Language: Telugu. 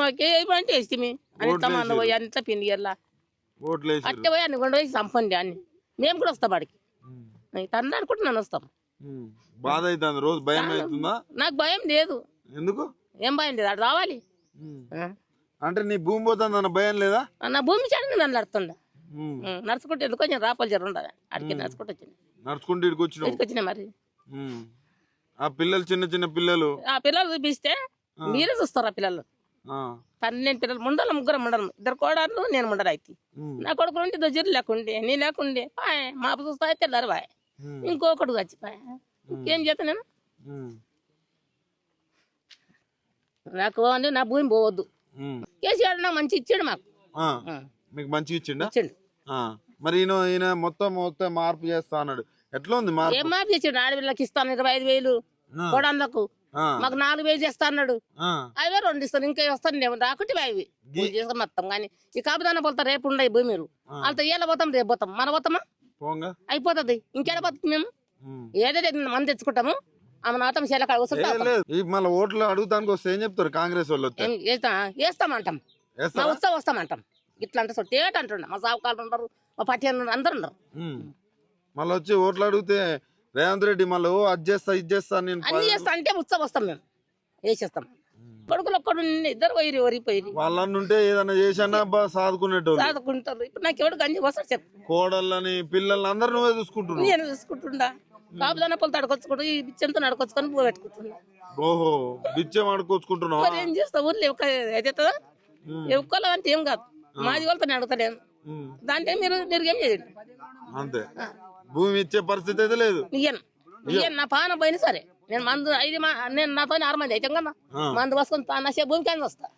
మాకే ఏమంటే ఇష్టమే అంత మంది పోయి అంత పిండి ఇయ్యాల అట్టే పోయి అన్ని కొండ పోయి సంపండి అన్ని మేము కూడా వస్తాం వాడికి తండ్రి అనుకుంటున్నాను వస్తాం. బాధ అవుతుంది రోజు, భయం అవుతుందా? నాకు భయం లేదు. ఎందుకు ఏం భయం లేదు, అటు రావాలి. అంటే నీ భూమి పోతుంది అన్న భయం లేదా? నా భూమి చాలని నన్ను నడుతుండ నడుచుకుంటే ఎందుకు కొంచెం రాపాలు జర ఉండదు అడిగి నడుచుకుంటూ వచ్చింది. నడుచుకుంటూ ఇక్కడికి వచ్చినా మరి ఆ పిల్లలు చిన్న చిన్న పిల్లలు ఆ పిల్లలు చూపిస్తే మీరే చూస్తారు. ఆ పిల్లలు 12 పిల్లలు ముండలు, ముగ్గురు ముండలు, 2 కోడళ్ళు, నేను ముండలు అయితే. నా కొడుకు ఉంటే దొజ్జరు లేకుండే, నీ లేకుండే పాయ్ మా చూస్తా తెల్లారు బాయ్, ఇంకొకడు చచ్చిపోయా. ఇంకేం చేస్తా నేను? నాకు నా భూమి పోవద్దు. కేసీఆర్ నాకు మంచి ఇచ్చాడు, మాకు మీకు మంచి ఇచ్చిండు. మరి ఈయన మొత్తం మార్పు చేస్తా అన్నాడు, ఎట్లా ఉంది మార్పు? ఏం మార్పు చేసాడు? ఆడపిల్లకి ఇస్తాను 25,000, కోడళ్ళకు మాకు 4,000 చేస్తా అన్నాడు. 5,000 2 ఇస్తాను, ఇంకా వస్తాను రాకుంటే 5,000 చేస్తాం మొత్తం. కానీ ఈ కాపుదాన పోతా రేపు ఉండే భూమి మీరు వాళ్ళతో ఏళ్ళ పోతాం, రేపు పోతాం, మన పోతామా అయిపోతుంది. ఇంకేడ పోతుంది? మేము ఏదైతే మంది తెచ్చుకుంటాము ఆమె నాతం మళ్ళీ ఓట్లు అడుగుతానికి వస్తే ఏం చెప్తారు కాంగ్రెస్ వాళ్ళు? వేస్తామంటాం, మా ఉత్సవం వస్తామంటాం. ఇట్లా అంటే తేట అంటుండ మా సావుకాలు ఉండరు, మా పట్టి అందరు ఉండరు. మళ్ళీ వచ్చి ఓట్లు అడిగితే రేవంత్ రెడ్డి మళ్ళీ అది చేస్తా ఇది చేస్తా నేను అన్ని చేస్తా అంటే ఉత్సవం వస్తాం, మేము వేసేస్తాం. కొడుకులు ఒక్కడు 2 పోయి ఓరిపోయి వాళ్ళంటే ఏదన్నా చేసా సాదుకునేటోళ్ళు సాదుకుంటారు. ఇప్పుడు నాకు ఎవడు గంజి వస్తాడు చెప్పు? కోడళ్ళని పిల్లల్ని అందరు నువ్వే చూసుకుంటున్నావు? నేను చూసుకుంటుండా. కాపుదాన పొలతో అడకొచ్చుకుంటూ ఈ బిచ్చంతో అడకొచ్చుకొని పువ్వు పెట్టుకుంటున్నా. ఓహో, బిచ్చం అడుకొచ్చుకుంటున్నావు? మరి ఏం చేస్తా? ఊర్లో అవుతుందా? ఎవ్వలో అంటే ఏం కాదు, మాది వాళ్ళతో అడుగుతాను. దాంట్లో మీరు ఏం చేయండి అంతే. భూమి ఇచ్చే పరిస్థితి అయితే లేదు. ఇయ్యను నా పాన పోయినా సరే నేను మందు 5 నేను నాతో 6 మంది అయితే కదా మందు వసుకొని నా భూమికి వస్తా.